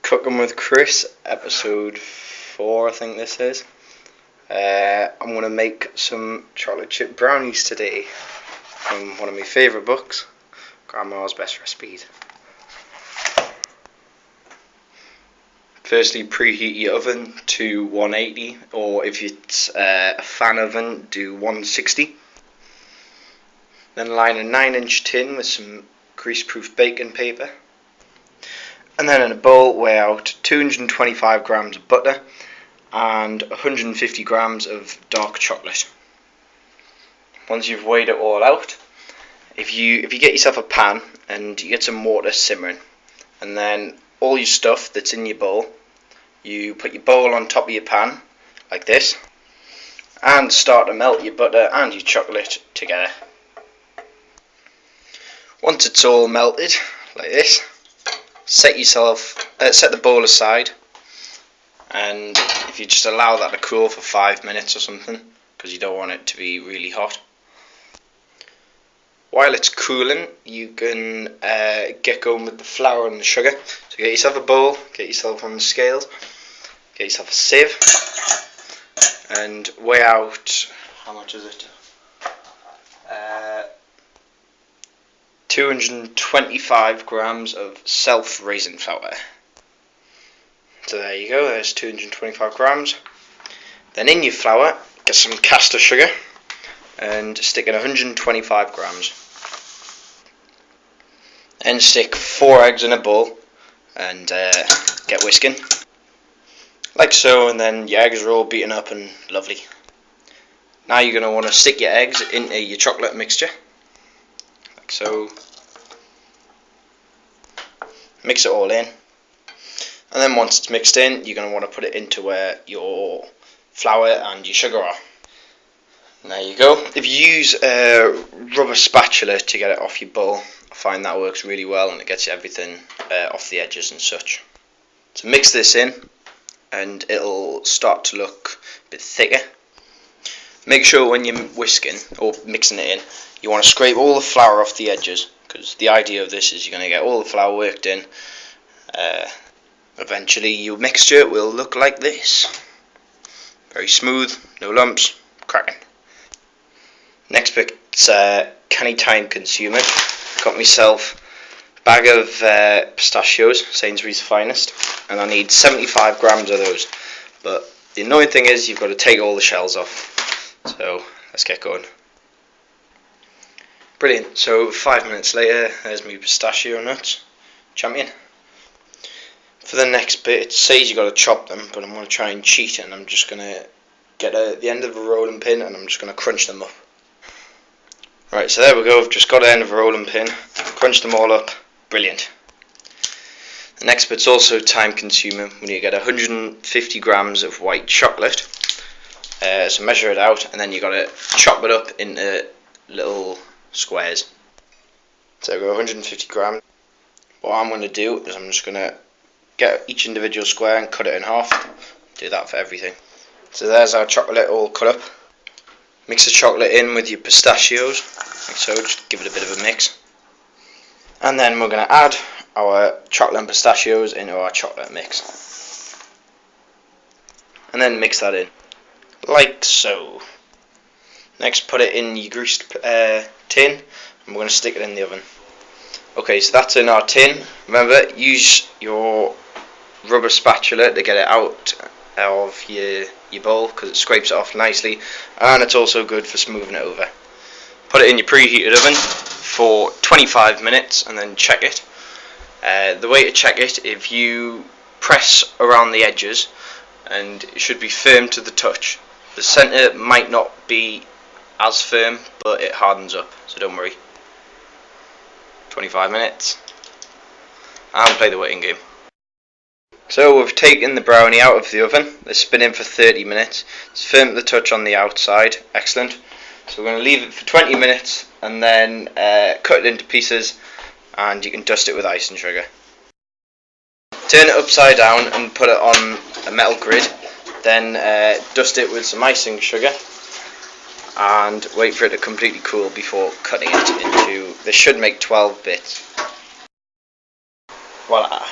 Cooking with Chris, episode 4 I think this is. I'm going to make some chocolate chip brownies today from one of my favourite books, Grandma's Best Recipes. Firstly, preheat your oven to 180, or if it's a fan oven, do 160. Then line a 9-inch tin with some greaseproof baking paper. And then in a bowl, weigh out 225 grams of butter and 150 grams of dark chocolate. Once you've weighed it all out, if you get yourself a pan and you get some water simmering, and then all your stuff that's in your bowl, you put your bowl on top of your pan like this and start to melt your butter and your chocolate together. Once it's all melted like this, set the bowl aside, and if you just allow that to cool for 5 minutes or something, because you don't want it to be really hot. While it's cooling, you can get going with the flour and the sugar. So get yourself a bowl, get yourself on the scales, get yourself a sieve, and weigh out, how much is it? 225 grams of self-raising flour. So there you go, there's 225 grams. Then in your flour, get some caster sugar and stick in 125 grams. Then stick 4 eggs in a bowl and get whisking. Like so, and then your eggs are all beaten up and lovely. Now you're going to want to stick your eggs into your chocolate mixture. Like so. Mix it all in, and then once it's mixed in, you're going to want to put it into where your flour and your sugar are. And there you go. If you use a rubber spatula to get it off your bowl, I find that works really well and it gets everything off the edges and such. So mix this in and it'll start to look a bit thicker. Make sure when you're whisking or mixing it in, you want to scrape all the flour off the edges, because the idea of this is you're going to get all the flour worked in. Eventually your mixture will look like this. Very smooth, no lumps, cracking. Next bit's canny time consuming. Got myself a bag of pistachios, Sainsbury's finest, and I need 75 grams of those. But the annoying thing is you've got to take all the shells off. So let's get going. Brilliant, so 5 minutes later, there's my pistachio nuts, champion. For the next bit, it says you got to chop them, but I'm going to try and cheat, and I'm just going to get the end of a rolling pin and I'm just going to crunch them up. Right, so there we go, I've just got the end of a rolling pin, crunched them all up, brilliant. The next bit's also time consuming. We need to get 150 grams of white chocolate, so measure it out, and then you got to chop it up into little squares. So we've got 150 grams. What I'm going to do is I'm just going to get each individual square and cut it in half. Do that for everything. So there's our chocolate all cut up. Mix the chocolate in with your pistachios, like so, just give it a bit of a mix. And then we're going to add our chocolate and pistachios into our chocolate mix. And then mix that in, like so. Next, put it in your greased tin, and we're going to stick it in the oven. Okay, so that's in our tin. Remember, use your rubber spatula to get it out of your bowl, because it scrapes it off nicely, and it's also good for smoothing it over. Put it in your preheated oven for 25 minutes and then check it. The way to check it, if you press around the edges, and it should be firm to the touch. The centre might not be as firm, but it hardens up, so don't worry. 25 minutes and play the waiting game. So we've taken the brownie out of the oven. It's been in for 30 minutes. It's firm to the touch on the outside, excellent. So we're going to leave it for 20 minutes and then cut it into pieces, and you can dust it with icing sugar. Turn it upside down and put it on a metal grid, then dust it with some icing sugar and wait for it to completely cool before cutting it into, this should make 12 bits. Voila.